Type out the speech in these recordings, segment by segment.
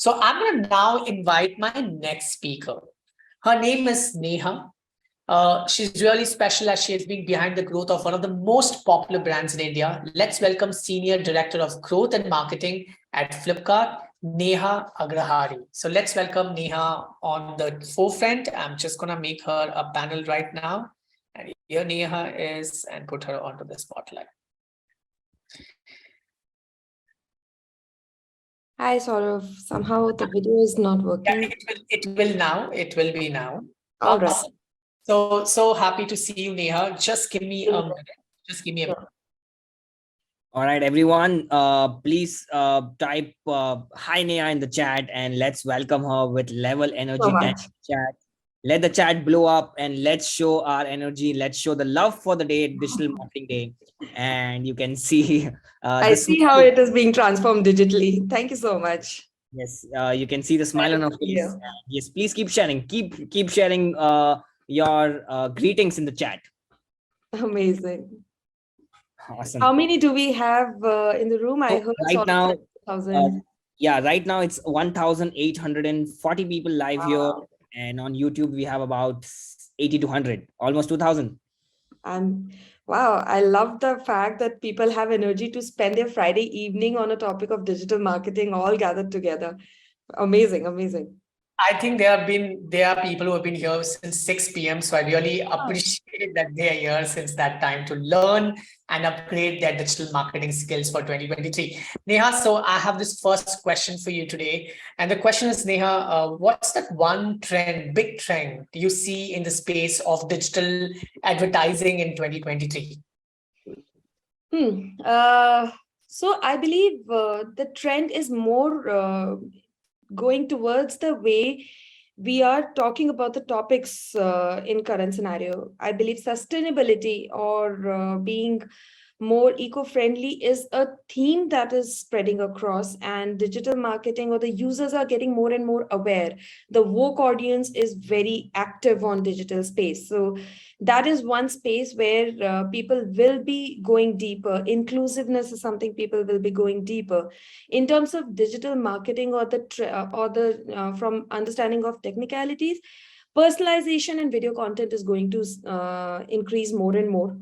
So I'm going to now invite my next speaker. Her name is Neha. She's really special as she has been behind the growth of one of the most popular brands in India. Let's welcome Senior Director of Growth and Marketing at Flipkart, Neha Agrahari. So let's welcome Neha on the forefront. I'm just going to make her a panel right now. And here Neha is, and put her onto the spotlight. Hi, Saurav. Somehow the video is not Yeah, working. it will now. It will be now. All right. Awesome. So happy to see you, Neha. Just give me a minute. Just give me a minute. All right, everyone. Please type hi Neha in the chat and let's welcome her with level energy 10 much. chat. Let the chat blow up and let's show our energy. Let's show the love for the day, Digital Marketing Day. And you can see I see how it is being transformed digitally. Thank you so much. Yes, you can see the smile on her face. Yeah. Yes, please keep sharing. Keep sharing your greetings in the chat. Amazing. Awesome. How many do we have in the room? I heard right now, 1,000. yeah, right now it's 1,840 people live here, Wow. and on YouTube we have about 80 to 100, almost 2,000. Wow, I love the fact that people have energy to spend their Friday evening on a topic of digital marketing all gathered together. Amazing, amazing. I think there are people who have been here since 6 p.m. So I really appreciate that they are here since that time to learn and upgrade their digital marketing skills for 2023. Neha, so I have this first question for you today. And the question is, Neha, what's that one trend, big trend you see in the space of digital advertising in 2023? So I believe the trend is more going towards the way we are talking about the topics in current scenario. I believe sustainability or being more eco-friendly is a theme that is spreading across, and digital marketing or the users are getting more and more aware. The woke audience is very active on digital space. So that is one space where people will be going deeper. Inclusiveness is something people will be going deeper in terms of digital marketing or the from understanding of technicalities. Personalization and video content is going to increase more and more.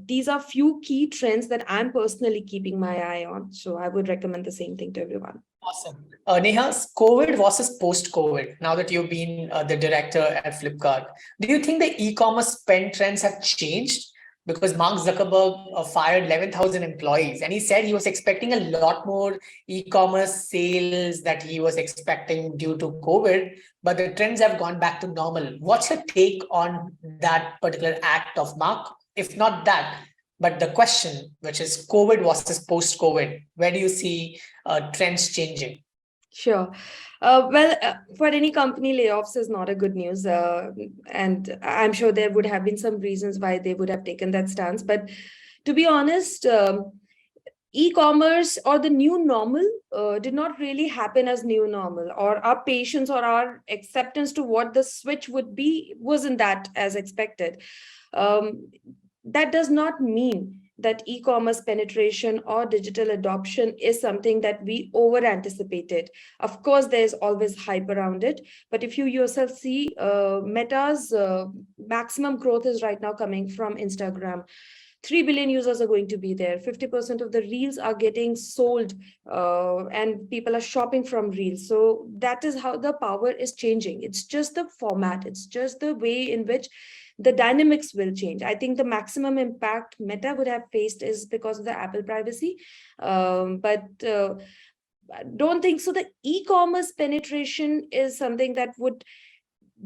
These are few key trends that I'm personally keeping my eye on. So I would recommend the same thing to everyone. Awesome. Neha, COVID versus post-COVID, now that you've been the director at Flipkart, do you think the e-commerce spend trends have changed? Because Mark Zuckerberg fired 11,000 employees and he said he was expecting a lot more e-commerce sales that he was expecting due to COVID, but the trends have gone back to normal. What's your take on that particular act of Mark? If not that, but the question, which is COVID versus post-COVID, where do you see trends changing? Sure. For any company, layoffs is not a good news. And I'm sure there would have been some reasons why they would have taken that stance. But to be honest, e-commerce or the new normal did not really happen as new normal, or our patience or our acceptance to what the switch would be wasn't that as expected. That does not mean that e-commerce penetration or digital adoption is something that we over anticipated. Of course, there's always hype around it, but if you yourself see, Meta's maximum growth is right now coming from Instagram. 3 billion users are going to be there. 50% of the reels are getting sold, and people are shopping from reels. So that is how the power is changing. It's just the format. It's just the way in which the dynamics will change. I think the maximum impact Meta would have faced is because of the Apple privacy. But don't think so. The e-commerce penetration is something that would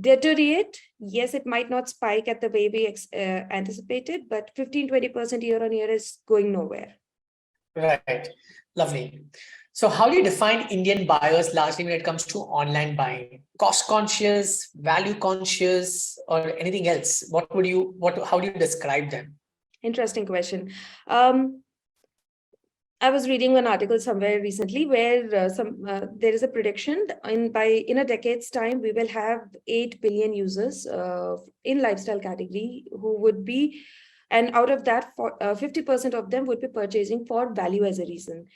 deteriorate. Yes, it might not spike at the way we anticipated, but 15-20% year on year is going nowhere. Right. Lovely. So how do you define Indian buyers largely when it comes to online buying? Cost conscious, value conscious, or anything else? How do you describe them? Interesting question. I was reading an article somewhere recently where there is a prediction in a decade's time we will have 8 billion users in lifestyle category who would be, and out of that, 50% of them would be purchasing for value as a reason.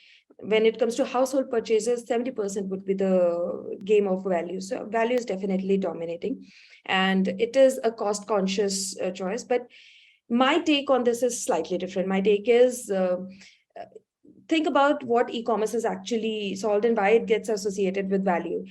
when it comes to household purchases, 70% would be the game of value. So value is definitely dominating, and it is a cost conscious choice. But my take on this is slightly different. My take is think about what e-commerce is actually solved and why it gets associated with value.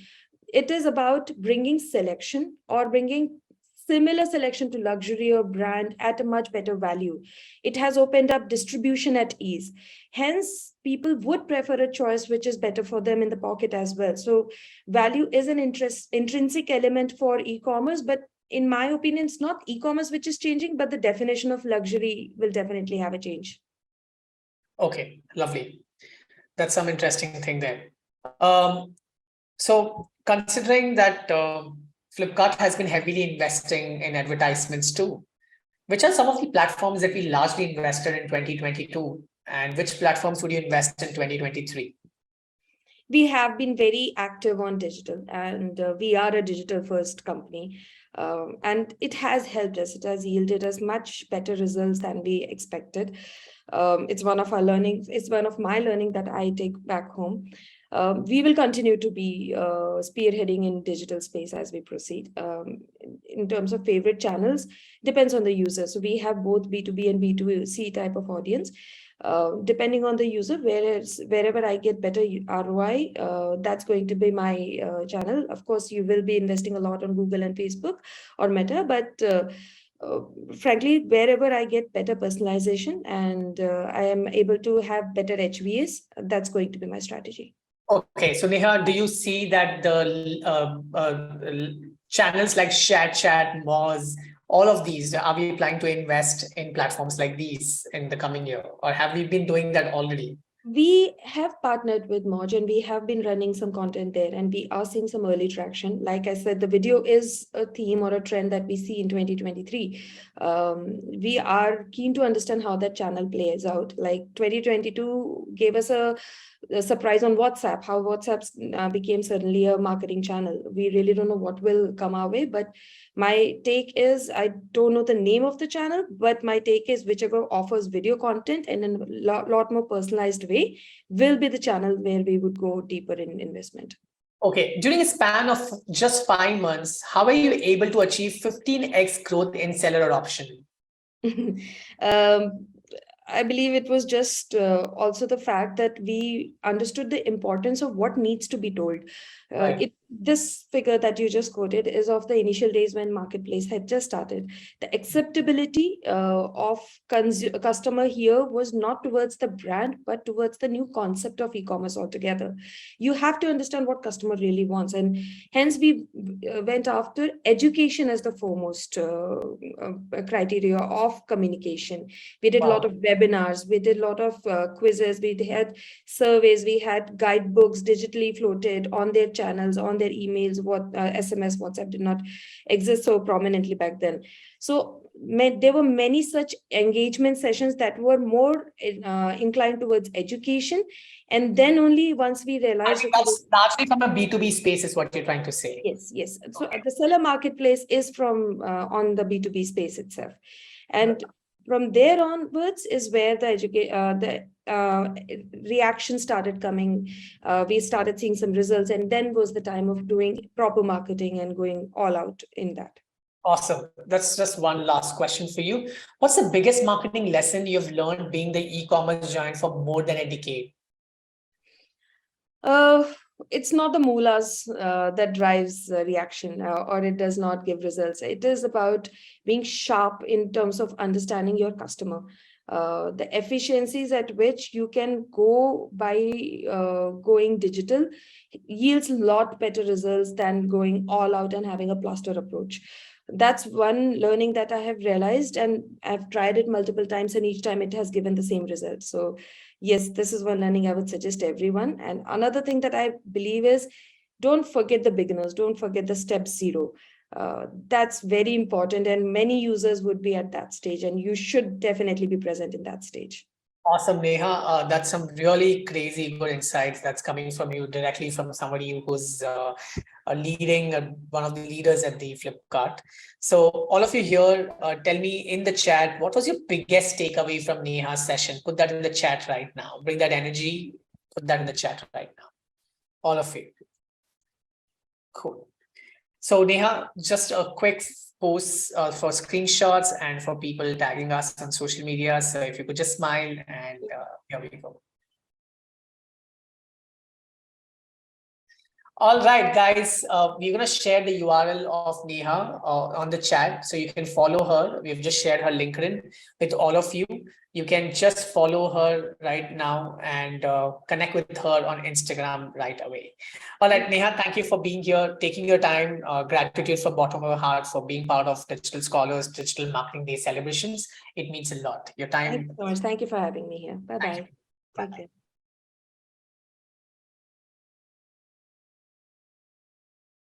It is about bringing selection or bringing similar selection to luxury or brand at a much better value. It has opened up distribution at ease. Hence, people would prefer a choice which is better for them in the pocket as well. So value is an intrinsic element for e-commerce, but in my opinion, it's not e-commerce which is changing, but the definition of luxury will definitely have a change. Okay, lovely. That's some interesting thing there. So considering that Flipkart has been heavily investing in advertisements too, which are some of the platforms that we largely invested in 2022, and which platforms would you invest in 2023? We have been very active on digital, and we are a digital first company. And it has helped us. It has yielded us much better results than we expected. It's one of our learnings. It's one of my learning that I take back home. We will continue to be spearheading in digital space as we proceed. In terms of favorite channels, depends on the user. So we have both B2B and B2C type of audience. Depending on the user, wherever I get better ROI, that's going to be my channel. Of course, you will be investing a lot on Google and Facebook or Meta, but frankly, wherever I get better personalization and I am able to have better HVAs, that's going to be my strategy. Okay, so Neha, do you see that the channels like ShareChat, Moz, all of these, are we planning to invest in platforms like these in the coming year, or have we been doing that already? We have partnered with Moj and we have been running some content there, and we are seeing some early traction. Like I said, the video is a theme or a trend that we see in 2023. We are keen to understand how that channel plays out. Like 2022 gave us a surprise on WhatsApp, how WhatsApp became suddenly a marketing channel. We really don't know what will come our way, but my take is, I don't know the name of the channel, but my take is whichever offers video content in a lot more personalized way will be the channel where we would go deeper in investment. Okay, during a span of just 5 months, how are you able to achieve 15x growth in seller adoption? I believe it was just also the fact that we understood the importance of what needs to be told. Right. This figure that you just quoted is of the initial days when marketplace had just started. The acceptability of customer here was not towards the brand, but towards the new concept of e-commerce altogether. You have to understand what customer really wants, and hence we went after education as the foremost criteria of communication. We did a lot of webinars, we did a lot of quizzes, we had surveys, we had guidebooks digitally floated on their channels, on their emails. What SMS, WhatsApp did not exist so prominently back then. So there were many such engagement sessions that were more inclined towards education. And then only once we realized... That's largely from a B2B space is what you're trying to say. Yes, yes. So the seller marketplace is from on the B2B space itself. And from there onwards is where the reaction started coming. We started seeing some results, and then was the time of doing proper marketing and going all out in that. Awesome. That's just one last question for you. What's the biggest marketing lesson you've learned being the e-commerce giant for more than a decade? It's not the mullahs that drives reaction or it does not give results. It is about being sharp in terms of understanding your customer. The efficiencies at which you can go by going digital yields a lot better results than going all out and having a plaster approach. That's one learning that I have realized, and I've tried it multiple times, and each time it has given the same result. So yes, this is one learning I would suggest everyone. And another thing that I believe is, don't forget the beginners, don't forget the step zero. That's very important, and many users would be at that stage, and you should definitely be present in that stage. Awesome, Neha. That's some really crazy good insights that's coming from you directly from somebody who's leading one of the leaders at the Flipkart. So all of you here, tell me in the chat, what was your biggest takeaway from Neha's session? Put that in the chat right now. Bring that energy Put that in the chat right now. All of you. Cool. So Neha, just a quick post for screenshots and for people tagging us on social media. So if you could just smile, and here we go. All right, guys, we're going to share the URL of Neha on the chat, so you can follow her. We've just shared her LinkedIn with all of you. You can just follow her right now and connect with her on Instagram right away. All right, Neha, thank you for being here, taking your time. Gratitude from bottom of your heart for being part of Digital Scholars Digital Marketing Day celebrations. It means a lot. Your time. Thank you so much. Thank you for having me here. Bye-bye. Bye. Take care.